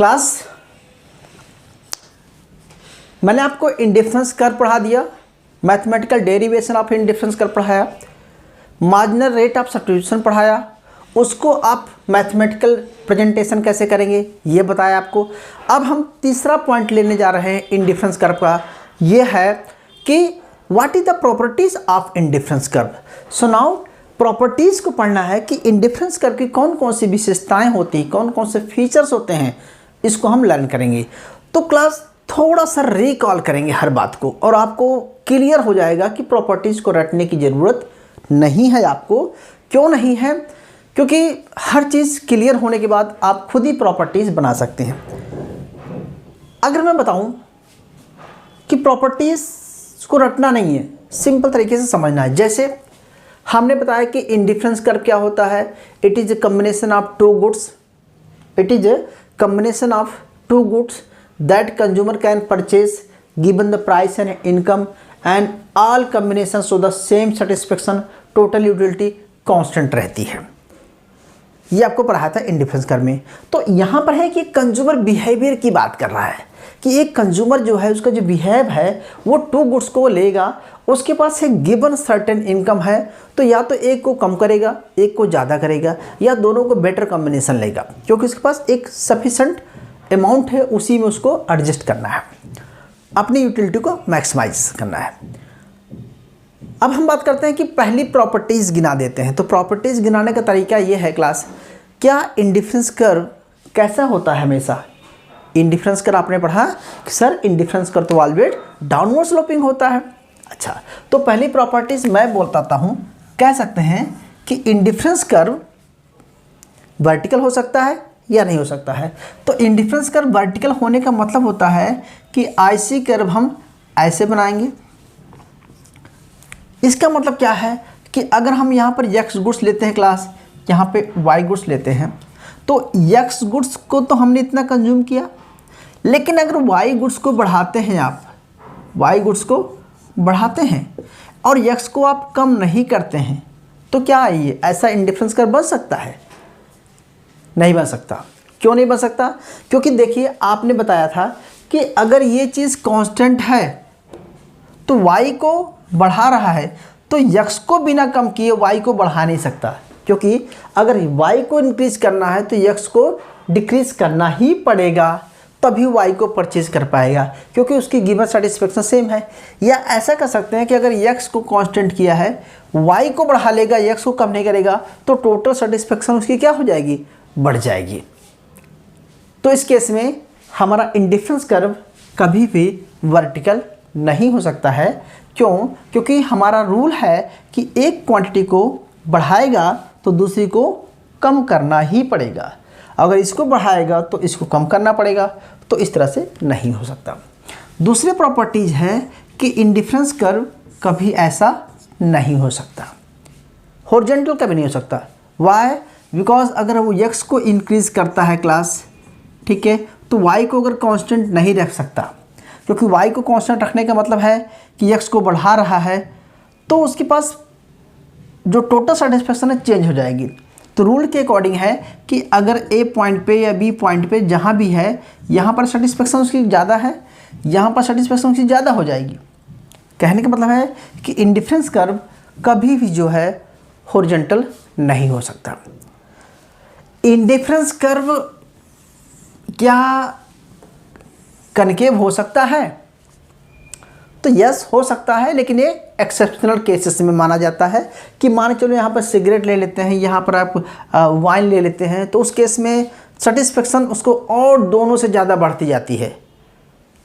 Class मैंने आपको indifference curve पढ़ा दिया, mathematical derivation of indifference curve पढ़ाया, मार्जिनल रेट ऑफ सब्स्टिट्यूशन पढ़ाया, उसको आप मैथमेटिकल प्रेजेंटेशन कैसे करेंगे ये बताया आपको। अब हम तीसरा पॉइंट लेने जा रहे हैं इंडिफरेंस कर्व का, ये है कि what is the properties of indifference curve. So now properties को पढ़ना है कि इंडिफरेंस कर्व की कौन कौन सी विशेषताएं होती हैं, कौन कौन से फीचर्स होते हैं, इसको हम लर्न करेंगे। तो क्लास थोड़ा सा रिकॉल करेंगे हर बात को और आपको क्लियर हो जाएगा कि प्रॉपर्टीज़ को रटने की ज़रूरत नहीं है आपको। क्यों नहीं है? क्योंकि हर चीज़ क्लियर होने के बाद आप खुद ही प्रॉपर्टीज़ बना सकते हैं। अगर मैं बताऊं कि प्रॉपर्टीज़ को रटना नहीं है, सिंपल तरीके से समझना है। जैसे हमने बताया कि इंडिफरेंस कर्व क्या होता है, it is a combination of two goods, it is a combination of two goods that consumer can purchase given the price and income and all combinations show the same satisfaction, total utility constant रहती है। ये आपको पढ़ाया था indifference curve में। तो यहाँ पर है कि कंज्यूमर बिहेवियर की बात कर रहा है कि एक कंज्यूमर जो है उसका जो बिहेव है वो टू गुड्स को लेगा, उसके पास एक गिवन सर्टेन इनकम है, तो या तो एक को कम करेगा, एक को ज़्यादा करेगा, या दोनों को बेटर कॉम्बिनेशन लेगा, क्योंकि उसके पास एक सफिशेंट अमाउंट है, उसी में उसको एडजस्ट करना है, अपनी यूटिलिटी को मैक्सिमाइज करना है। अब हम बात करते हैं कि पहली प्रॉपर्टीज़ गिना देते हैं। तो प्रॉपर्टीज़ गिनाने का तरीका ये है क्लास, क्या इंडिफरेंस कर्व कैसा होता है हमेशा? इंडिफरेंस कर्व आपने पढ़ा कि सर इंडिफरेंस कर्व तो ऑलवेज डाउनवर्ड स्लोपिंग होता है। अच्छा, तो पहली प्रॉपर्टीज़ मैं बोलता हूँ, कह सकते हैं कि इंडिफरेंस कर्व वर्टिकल हो सकता है या नहीं हो सकता है। तो इंडिफरेंस कर्व वर्टिकल होने का मतलब होता है कि आईसी कर्व हम ऐसे बनाएंगे। इसका मतलब क्या है कि अगर हम यहाँ पर एक्स गुड्स लेते हैं क्लास, यहाँ पे वाई गुड्स लेते हैं, तो एक्स गुड्स को तो हमने इतना कंज्यूम किया, लेकिन अगर वाई गुड्स को बढ़ाते हैं, आप वाई गुड्स को बढ़ाते हैं और एक्स को आप कम नहीं करते हैं, तो क्या ये ऐसा इंडिफरेंस कर्व बन सकता है? नहीं बन सकता। क्यों नहीं बन सकता? क्योंकि देखिए आपने बताया था कि अगर ये चीज़ कांस्टेंट है तो y को बढ़ा रहा है, तो x को बिना कम किए y को बढ़ा नहीं सकता, क्योंकि अगर y को इंक्रीज करना है तो x को डिक्रीज करना ही पड़ेगा, तभी y को परचेज कर पाएगा, क्योंकि उसकी गिवन सेटिस्फेक्शन सेम है। या ऐसा कर सकते हैं कि अगर x को कांस्टेंट किया है, y को बढ़ा लेगा, x को कम नहीं करेगा, तो टोटल सेटिस्फेक्शन उसकी क्या हो जाएगी? बढ़ जाएगी। तो इस केस में हमारा इंडिफरेंस कर्व कभी भी वर्टिकल नहीं हो सकता है। क्यों? क्योंकि हमारा रूल है कि एक क्वांटिटी को बढ़ाएगा तो दूसरी को कम करना ही पड़ेगा, अगर इसको बढ़ाएगा तो इसको कम करना पड़ेगा, तो इस तरह से नहीं हो सकता। दूसरी प्रॉपर्टीज है कि इंडिफरेंस कर्व कभी ऐसा नहीं हो सकता, हॉरिजॉन्टल कभी नहीं हो सकता। वाई? बिकॉज अगर वो x को इंक्रीज करता है क्लास, ठीक है, तो y को अगर कांस्टेंट नहीं रख सकता, क्योंकि y को कांस्टेंट रखने का मतलब है कि x को बढ़ा रहा है, तो उसके पास जो टोटल सेटिस्फेक्शन है चेंज हो जाएगी। तो रूल के अकॉर्डिंग है कि अगर a पॉइंट पे या b पॉइंट पे जहाँ भी है, यहाँ पर सेटिस्फेक्शन उसकी ज़्यादा है, यहाँ पर सेटिस्फेक्शन उसकी ज़्यादा हो जाएगी। कहने का मतलब है कि इंडिफरेंस कर्व कभी भी जो है हॉरिजॉन्टल नहीं हो सकता। इंडिफरेंस कर्व क्या कनकेव हो सकता है? तो यस हो सकता है, लेकिन ये एक्सेप्शनल केसेस में माना जाता है कि मान चलो यहाँ पर सिगरेट ले लेते हैं, यहाँ पर आप वाइन ले लेते हैं, तो उस केस में सेटिस्फेक्शन उसको और दोनों से ज़्यादा बढ़ती जाती है।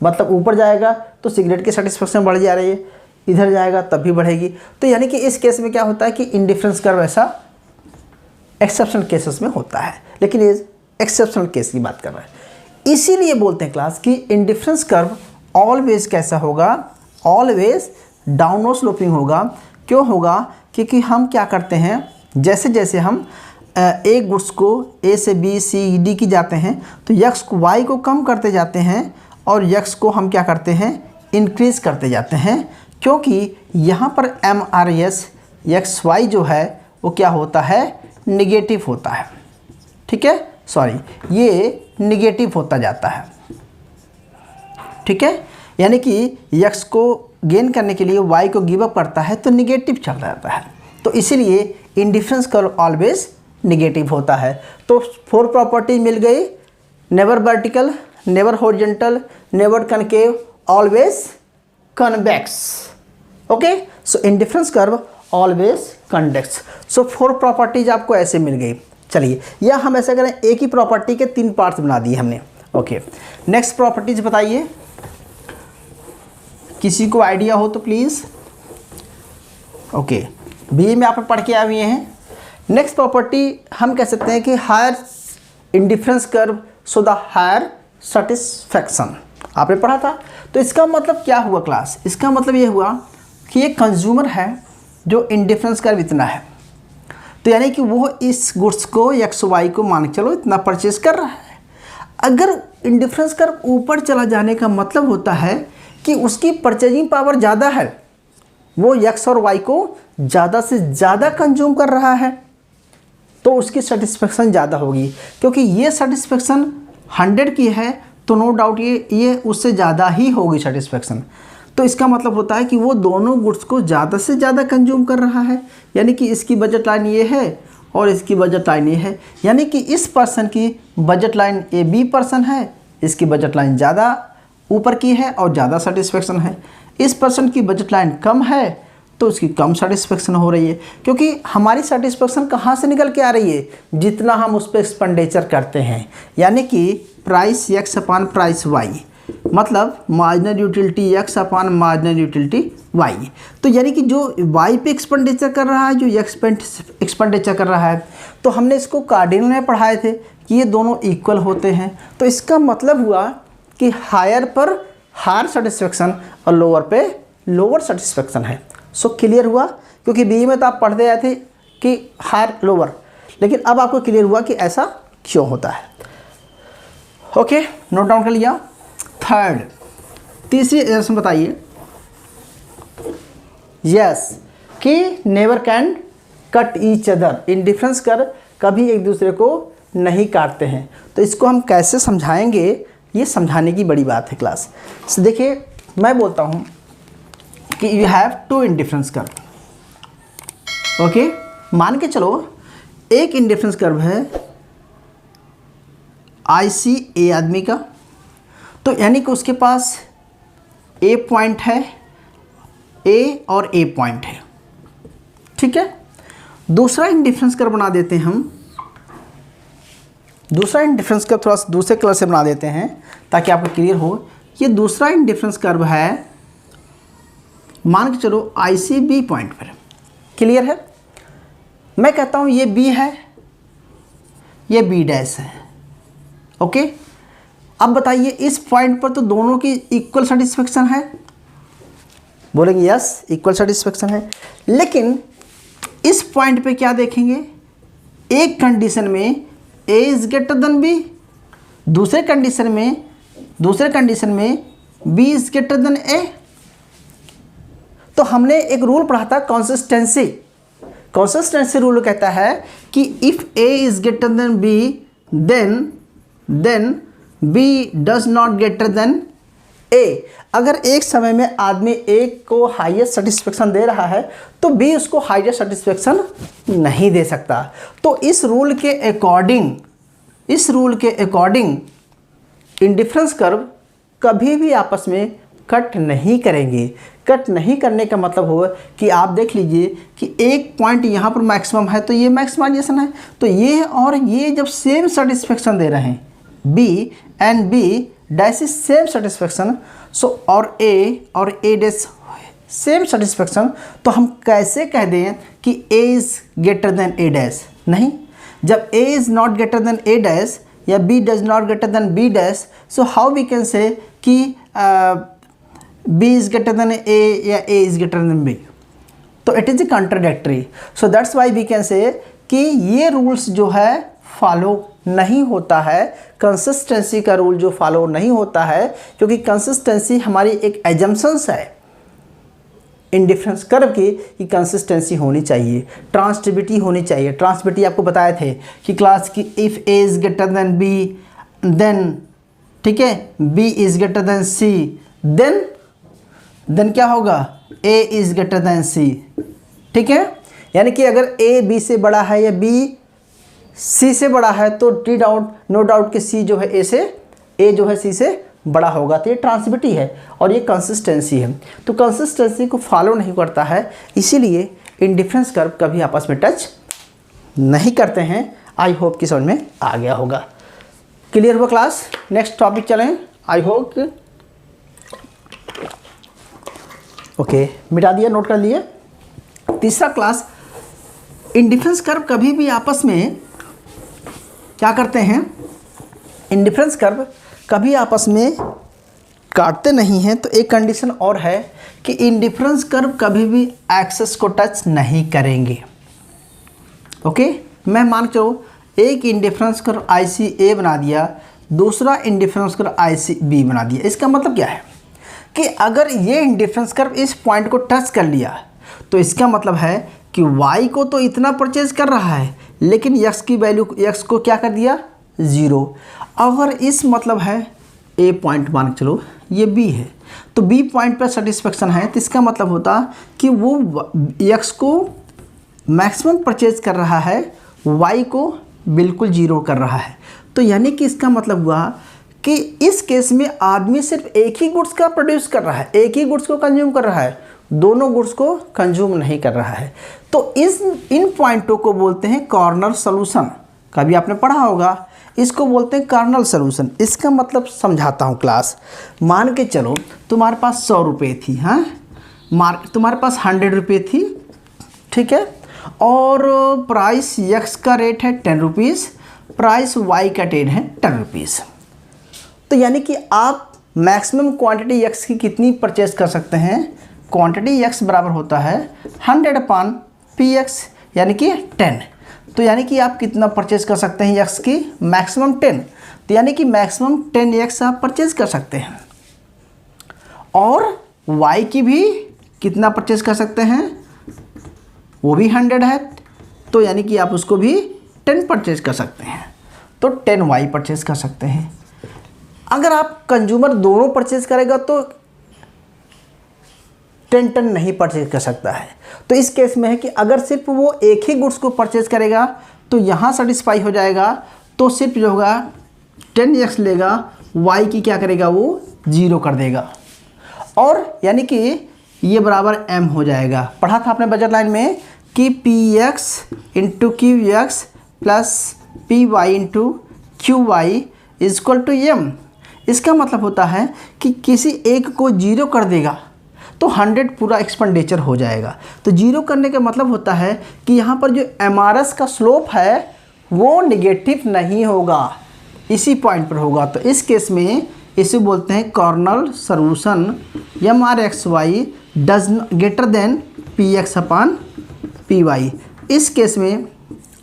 मतलब ऊपर जाएगा तो सिगरेट की सेटिस्फेक्शन बढ़ जा रही है, इधर जाएगा तब भी बढ़ेगी। तो यानी कि इस केस में क्या होता है कि इंडिफरेंस कर्व ऐसा एक्सेप्शनल केसेस में होता है, लेकिन ये एक्सेप्शनल केस की बात कर रहा है। इसीलिए बोलते हैं क्लास कि इंडिफरेंस कर्व ऑलवेज कैसा होगा? ऑलवेज डाउनवर्ड स्लोपिंग होगा। क्यों होगा? क्योंकि हम क्या करते हैं, जैसे जैसे हम एक गुड्स को ए से बी सी डी की जाते हैं, तो यक्स को वाई को कम करते जाते हैं और यक्स को हम क्या करते हैं? इंक्रीज करते जाते हैं, क्योंकि यहाँ पर M R S X Y जो है वो क्या होता है? नेगेटिव होता है। ठीक है, ये निगेटिव होता जाता है। ठीक है, यानी कि x को गेन करने के लिए y को गिव अप करता है तो निगेटिव चल जाता है। तो इसीलिए इंडिफरेंस कर्व ऑलवेज निगेटिव होता है। तो 4 प्रॉपर्टी मिल गई, never vertical, never horizontal, never concave, always convex. Okay, so indifference curve always convex. So 4 properties आपको ऐसे मिल गई। चलिए, या हम ऐसा करें, एक ही प्रॉपर्टी के 3 पार्ट्स बना दिए हमने। ओके, नेक्स्ट प्रॉपर्टीज बताइए, किसी को आइडिया हो तो प्लीज़। ओके, बी में आप पढ़ के आए हुए हैं। नेक्स्ट प्रॉपर्टी हम कह सकते हैं कि higher indifference curve so the higher satisfaction, आपने पढ़ा था। तो इसका मतलब क्या हुआ क्लास, इसका मतलब ये हुआ कि एक कंज्यूमर है जो इंडिफरेंस कर्व इतना है, तो यानी कि वो इस गुड्स को एक्स वाई को मान के चलो इतना परचेज कर रहा है। अगर इंडिफरेंस कर्व ऊपर चला जाने का मतलब होता है कि उसकी परचेजिंग पावर ज़्यादा है, वो एक्स और वाई को ज़्यादा से ज़्यादा कंज्यूम कर रहा है, तो उसकी सेटिस्फेक्शन ज़्यादा होगी। क्योंकि ये सेटिस्फेक्शन 100 की है तो नो डाउट ये उससे ज़्यादा ही होगी सेटिस्फेक्शन। तो इसका मतलब होता है कि वो दोनों गुड्स को ज़्यादा से ज़्यादा कंज्यूम कर रहा है, यानी कि इसकी बजट लाइन ये है और इसकी बजट लाइन ये है, यानी कि इस पर्सन की budget line A B person है, इसकी बजट लाइन ज़्यादा ऊपर की है और ज़्यादा सेटिस्फेक्शन है। इस पर्सन की बजट लाइन कम है तो उसकी कम सेटिस्फेक्शन हो रही है। क्योंकि हमारी सेटिस्फेक्शन कहाँ से निकल के आ रही है, जितना हम उस पर एक्सपेंडिचर करते हैं, यानी कि प्राइस एक्स अपान प्राइस वाई, मतलब मार्जिनल यूटिलिटी एक्स अपान मार्जिनल यूटिलिटी वाई। तो यानी कि जो वाई पे एक्सपेंडिचर कर रहा है, जो एक्सपेंडिचर कर रहा है, तो हमने इसको कार्डिनल में पढ़ाए थे कि ये दोनों इक्वल होते हैं। तो इसका मतलब हुआ कि हायर पर हायर सेटिस्फेक्शन और लोअर पे लोअर सेटिस्फेक्शन है। सो क्लियर हुआ, क्योंकि बी में तो आप पढ़ते आए थे कि हायर लोअर, लेकिन अब आपको क्लियर हुआ कि ऐसा क्यों होता है। ओके, नोट डाउन कर लिया। थर्ड, तीसरी एग्जाम्पल बताइए। यस, कि never can cut each other, indifference कर कभी एक दूसरे को नहीं काटते हैं। तो इसको हम कैसे समझाएंगे, ये समझाने की बड़ी बात है क्लास। so, देखिए, मैं बोलता हूँ कि you have 2 indifference curve. Okay, मान के चलो एक इंडिफरेंस कर्व है IC ए आदमी का, तो यानी कि उसके पास ए पॉइंट है, ए और ए पॉइंट है। ठीक है, दूसरा इंडिफरेंस कर्व बना देते हैं हम, दूसरा इंडिफरेंस कर्व थोड़ा सा दूसरे कलर से बना देते हैं ताकि आपको क्लियर हो। ये दूसरा इंडिफरेंस कर्व है, मान के चलो IC बी पॉइंट पर। क्लियर है, मैं कहता हूँ ये बी है, ये बी डैश है। ओके, अब बताइए इस पॉइंट पर तो दोनों की इक्वल सेटिस्फेक्शन है, बोलेंगे यस इक्वल सेटिस्फेक्शन है। लेकिन इस पॉइंट पे क्या देखेंगे, एक कंडीशन में A is greater than B, दूसरे कंडीशन में B is greater than A। तो हमने एक रूल पढ़ा था कंसिस्टेंसी रूल कहता है कि if A is greater than B then B does not greater than A। अगर एक समय में आदमी A को हाईएस्ट सेटिस्फेक्शन दे रहा है तो B उसको हाईएस्ट सेटिस्फेक्शन नहीं दे सकता। तो इस रूल के अकॉर्डिंग इंडिफरेंस कर्व कभी भी आपस में कट नहीं करेंगे। कट नहीं करने का मतलब होगा कि आप देख लीजिए कि एक पॉइंट यहाँ पर मैक्सिमम है तो ये मैक्सिमाइजेशन है, तो ये और ये जब सेम सेटिस्फेक्शन दे रहे हैं, B and B dash is same satisfaction, so और A डैश सेम सेटिस्फेक्शन, तो हम कैसे कह दें कि A is greater than A dash? नहीं, जब A is not greater than A dash या B does not greater than B dash, so how we can say कि B is greater than A या A is greater than B? तो it is contradictory. So that's why we can say कि ये rules जो है follow नहीं होता है, कंसिस्टेंसी का रूल जो फॉलो नहीं होता है, क्योंकि कंसिस्टेंसी हमारी एक एजम्पशंस है। इंडिफरेंस कर्व की कंसिस्टेंसी होनी चाहिए, ट्रांसटिविटी होनी चाहिए। ट्रांसटिविटी आपको बताए थे कि क्लास की if A is greater than B then, ठीक है, B is greater than C then क्या होगा, A is greater than C, ठीक है। यानी कि अगर ए बी से बड़ा है या बी सी से बड़ा है तो नो डाउट कि सी जो है ए जो है सी से बड़ा होगा। तो ये ट्रांसटिविटी है और ये कंसिस्टेंसी है। तो कंसिस्टेंसी को फॉलो नहीं करता है, इसीलिए इंडिफरेंस कर्व कभी आपस में टच नहीं करते हैं। आई होप कि समझ में आ गया होगा। क्लियर हुआ क्लास? नेक्स्ट टॉपिक चलें। आई होप ओके, मिटा दिया, नोट कर लिए। तीसरा क्लास, इंडिफरेंस कर्व कभी भी आपस में क्या करते हैं, इंडिफरेंस कर्व कभी आपस में काटते नहीं हैं। तो एक कंडीशन और है कि इंडिफरेंस कर्व कभी भी एक्सेस को टच नहीं करेंगे। ओके, मैं मान चलो एक इंडिफरेंस कर्व आई सी ए बना दिया, दूसरा इंडिफरेंस कर्व आई सी बी बना दिया। इसका मतलब क्या है कि अगर ये इंडिफरेंस कर्व इस पॉइंट को टच कर लिया तो इसका मतलब है कि y को तो इतना परचेज कर रहा है, लेकिन x की वैल्यू, x को क्या कर दिया, 0। अगर इस मतलब है a पॉइंट मान के चलो ये b है, तो b पॉइंट पर सेटिस्फेक्शन है, तो इसका मतलब होता कि वो x को मैक्सिमम परचेज कर रहा है, y को बिल्कुल 0 कर रहा है। तो यानी कि इसका मतलब हुआ कि इस केस में आदमी सिर्फ एक ही गुड्स का प्रोड्यूस कर रहा है, एक ही गुड्स को कंज्यूम कर रहा है, दोनों गुड्स को कंज्यूम नहीं कर रहा है। तो इन पॉइंटों को बोलते हैं कॉर्नर सॉल्यूशन। कभी आपने पढ़ा होगा, इसको बोलते हैं कॉर्नर सॉल्यूशन। इसका मतलब समझाता हूँ क्लास। मान के चलो तुम्हारे पास 100 रुपये थी, हाँ, तुम्हारे पास 100 रुपये थी, ठीक है, और प्राइस x का रेट है 10 रुपीज़, प्राइस y का रेट है 10 रुपीज़। तो यानी कि आप मैक्सिमम क्वांटिटी x की कितनी परचेज कर सकते हैं, क्वांटिटी x बराबर होता है 100/px यानी कि 10। तो यानी कि आप कितना परचेज कर सकते हैं x की, मैक्सिमम 10। तो यानी कि मैक्सिमम 10x आप परचेज कर सकते हैं। और y की भी कितना परचेज कर सकते हैं, वो भी 100 है, तो यानी कि आप उसको भी 10 परचेज कर सकते हैं। तो 10y परचेज कर सकते हैं। अगर आप कंज्यूमर दोनों परचेज करेगा तो 10 टन नहीं परचेज कर सकता है। तो इस केस में है कि अगर सिर्फ वो एक ही गुड्स को परचेज करेगा तो यहाँ सेटिस्फाई हो जाएगा, तो सिर्फ जो होगा 10x लेगा, y की क्या करेगा, वो 0 कर देगा। और यानी कि ये बराबर m हो जाएगा। पढ़ा था आपने बजट लाइन में कि px into qx plus py into qy is equal to m। इसका मतलब होता है कि किसी एक को 0 कर देगा तो 100 पूरा एक्सपेंडिचर हो जाएगा। तो 0 करने का मतलब होता है कि यहाँ पर जो MRS का स्लोप है वो नेगेटिव नहीं होगा, इसी पॉइंट पर होगा। तो इस केस में इसे बोलते हैं corner solution MRXY does greater than PX/PY। इस केस में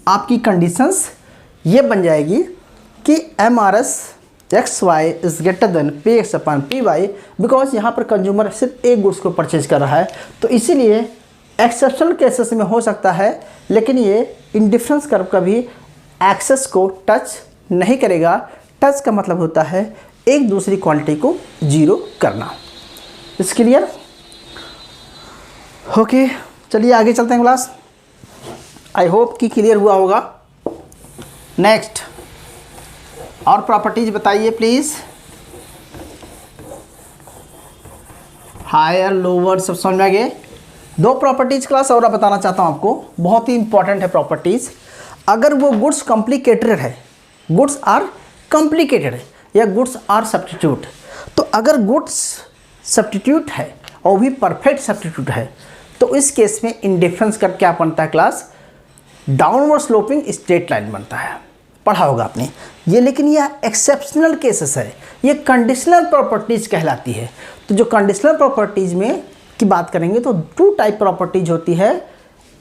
आपकी कंडीशंस ये बन जाएगी कि MRSXY is greater then PX/PY, because यहाँ पर कंज्यूमर सिर्फ एक गुड्स को परचेज कर रहा है। तो इसीलिए एक्सेप्शनल केसेस में हो सकता है, लेकिन ये इंडिफरेंस कर्व कभी एक्सेस को टच नहीं करेगा। टच का मतलब होता है एक दूसरी क्वांटिटी को 0 करना। इस क्लियर? ओके, चलिए आगे चलते हैं क्लास। आई होप कि क्लियर हुआ होगा। नेक्स्ट और प्रॉपर्टीज बताइए प्लीज़। हायर लोअर सब समझ में आ गए। 2 प्रॉपर्टीज क्लास और बताना चाहता हूँ आपको, बहुत ही इंपॉर्टेंट है प्रॉपर्टीज। अगर वो गुड्स कॉम्प्लिकेटेड है, गुड्स आर कॉम्प्लिकेटेड या गुड्स आर सब्स्टिट्यूट, तो अगर गुड्स सब्स्टिट्यूट है और भी परफेक्ट सब्स्टिट्यूट है तो इस केस में इंडिफरेंस कर्व क्या बनता है class, downward sloping straight line बनता है। पढ़ा होगा आपने ये, लेकिन यह एक्सेप्शनल केसेस है, ये कंडीशनल प्रॉपर्टीज कहलाती है। तो जो कंडीशनल प्रॉपर्टीज में की बात करेंगे तो 2 टाइप प्रॉपर्टीज होती है,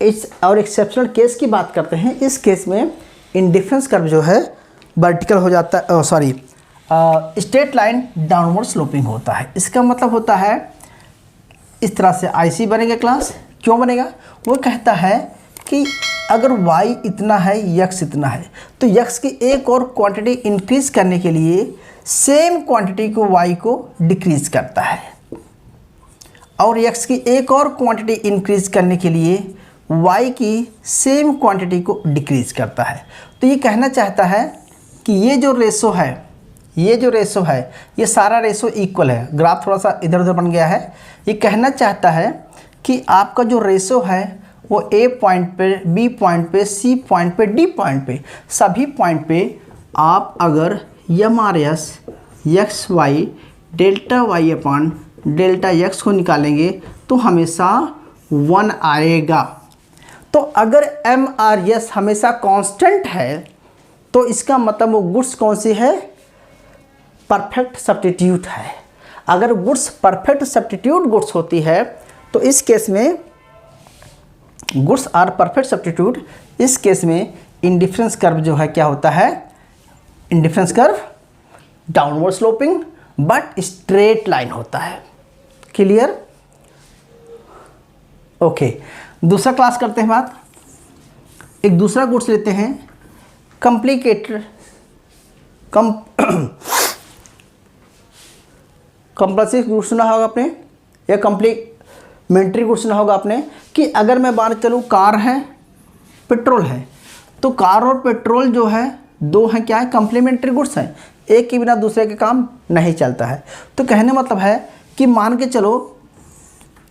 इस और एक्सेप्शनल केस की बात करते हैं। इस केस में इंडिफरेंस कर्व जो है वर्टिकल हो जाता है, स्ट्रेट लाइन डाउनवर्ड स्लोपिंग होता है। इसका मतलब होता है इस तरह से IC बनेगा क्लास। क्यों बनेगा? वो कहता है कि अगर y इतना है, x इतना है, तो x की एक और क्वांटिटी इंक्रीज करने के लिए सेम क्वांटिटी को y को डिक्रीज करता है, और x की एक और क्वांटिटी इंक्रीज करने के लिए y की सेम क्वांटिटी को डिक्रीज करता है। तो ये कहना चाहता है कि ये जो रेशो है, ये सारा रेशो इक्वल है। ग्राफ थोड़ा सा इधर उधर बन गया है। ये कहना चाहता है कि आपका जो रेशो है वो A पॉइंट पे, B पॉइंट पे, C पॉइंट पे, D पॉइंट पे, सभी पॉइंट पे आप अगर MRS X Y delta Y upon delta X को निकालेंगे तो हमेशा 1 आएगा। तो अगर MRS हमेशा कांस्टेंट है तो इसका मतलब वो गुड्स कौन सी है? परफेक्ट सब्स्टिट्यूट है। अगर गुड्स परफेक्ट सब्स्टिट्यूट गुड्स होती है तो इस केस में गुड्स आर परफेक्ट सब्स्टिट्यूट, इस केस में इंडिफरेंस कर्व जो है क्या होता है? Indifference curve downward sloping but straight line होता है। क्लियर? ओके, दूसरा क्लास करते हैं बात। एक दूसरा गुड्स लेते हैं, कॉम्प्लिकेटेड कंपल्सरी गुड्स सुना होगा आपने या कॉम्प्लीमेंट्री गुड्स सुना होगा आपने कि अगर मैं बात चलूँ, कार है, पेट्रोल है, तो कार और पेट्रोल जो है दो हैं, क्या है? कॉम्प्लीमेंट्री गुड्स हैं। एक के बिना दूसरे के काम नहीं चलता है। तो कहने मतलब है कि मान के चलो,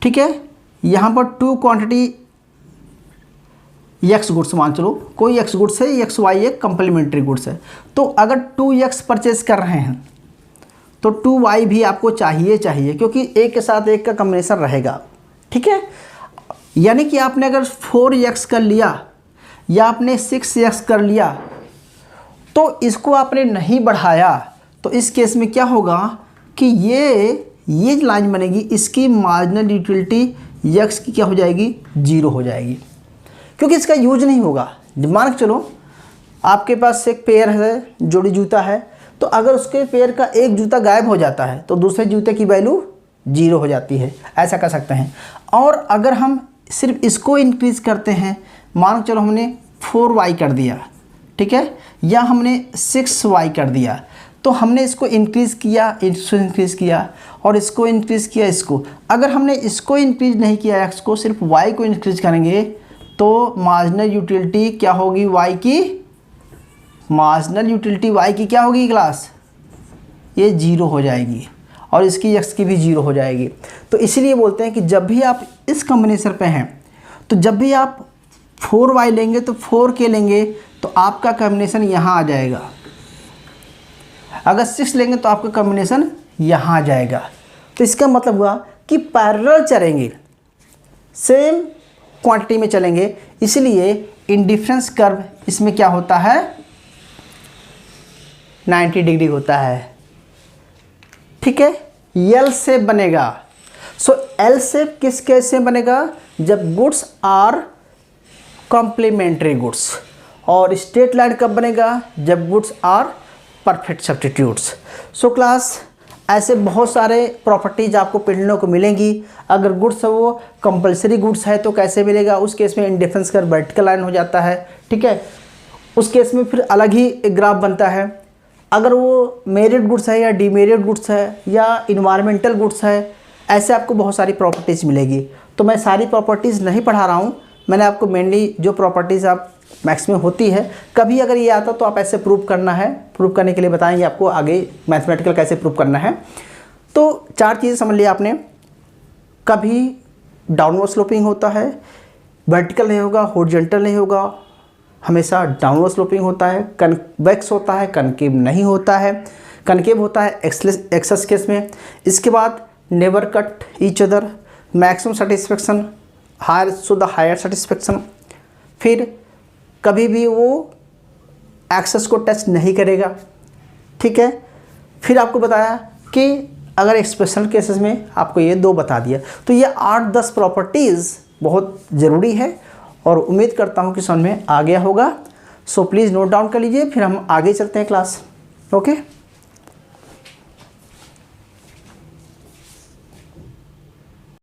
ठीक है, यहाँ पर 2 क्वांटिटी एक्स गुड्स मान चलो, कोई एक्स गुड्स है, एक्स वाई एक कॉम्प्लीमेंट्री गुड्स है। तो अगर 2x परचेज कर रहे हैं तो 2y भी आपको चाहिए क्योंकि एक के साथ एक का कॉम्बिनेशन रहेगा। ठीक है, यानी कि आपने अगर 4x कर लिया या आपने 6x कर लिया तो इसको आपने नहीं बढ़ाया, तो इस केस में क्या होगा कि ये लाइन बनेगी, इसकी मार्जिनल यूटिलिटी x की क्या हो जाएगी? 0 हो जाएगी, क्योंकि इसका यूज नहीं होगा। मान के चलो आपके पास एक पेयर है, जोड़ी जूता है, तो अगर उसके पेयर का एक जूता गायब हो जाता है तो दूसरे जूते की वैल्यू 0 हो जाती है। ऐसा कर सकते हैं। और अगर हम सिर्फ इसको इंक्रीज करते हैं, मान के चलो हमने 4y कर दिया, ठीक है, या हमने 6y कर दिया, तो हमने इसको इंक्रीज़ किया और इसको इंक्रीज़ किया इसको। अगर हमने इसको इंक्रीज़ नहीं किया x को, सिर्फ y को इंक्रीज़ करेंगे तो मार्जिनल यूटिलिटी क्या होगी? y की मार्जिनल यूटिलिटी y की क्या होगी क्लास? ये 0 हो जाएगी और इसकी x की भी 0 हो जाएगी। तो इसीलिए बोलते हैं कि जब भी आप इस कॉम्बिनेशन पे हैं तो जब भी आप 4y लेंगे तो 4k लेंगे तो आपका कॉम्बिनेशन यहाँ आ जाएगा। अगर 6 लेंगे तो आपका कॉम्बिनेशन यहाँ आ जाएगा। तो इसका मतलब हुआ कि पैरेलल चलेंगे, सेम क्वांटिटी में चलेंगे, इसलिए इंडिफरेंस कर्व इसमें क्या होता है? 90 डिग्री होता है। ठीक है, एल शेप बनेगा। सो एल शेप किस केस से बनेगा? जब गुड्स आर कॉम्प्लीमेंट्री गुड्स। और स्ट्रेट लाइन कब बनेगा? जब goods are perfect substitutes. So class ऐसे बहुत सारे प्रॉपर्टीज आपको पढ़ने को मिलेंगी। अगर गुड्स है वो कंपलसरी गुड्स है तो कैसे मिलेगा? उस केस में इंडिफरेंस कर्व वर्टिकल लाइन हो जाता है। ठीक है, उस केस में फिर अलग ही एक ग्राफ बनता है। अगर वो मेरिट गुड्स है या डीमेरिट गुड्स है या इन्वायरमेंटल गुड्स है, ऐसे आपको बहुत सारी प्रॉपर्टीज़ मिलेगी। तो मैं सारी प्रॉपर्टीज़ नहीं पढ़ा रहा हूँ, मैंने आपको मेनली जो प्रॉपर्टीज़ आप मैक्सिमम होती है, कभी अगर ये आता तो आप ऐसे प्रूव करना है, प्रूव करने के लिए बताएंगे आपको आगे मैथमेटिकल कैसे प्रूव करना है। तो 4 चीज़ें समझ लिया आपने। कभी डाउनवर्ड स्लोपिंग होता है, वर्टिकल नहीं होगा, हॉरिजॉन्टल नहीं होगा, हमेशा डाउनवर्ड स्लोपिंग होता है, कन्वेक्स होता है, कनकेव नहीं होता है। कनकेव होता है एक्सेस केस में। इसके बाद never cut each other, maximum satisfaction, higher so the higher satisfaction. फिर कभी भी वो एक्सेस को टच नहीं करेगा। ठीक है, फिर आपको बताया कि अगर एक्सप्रेशनल केसेस में आपको ये 2 बता दिया। तो ये 8-10 प्रॉपर्टीज़ बहुत ज़रूरी है और उम्मीद करता हूँ कि समझ में आ गया होगा। सो प्लीज़ नोट डाउन कर लीजिए, फिर हम आगे चलते हैं क्लास। ओके।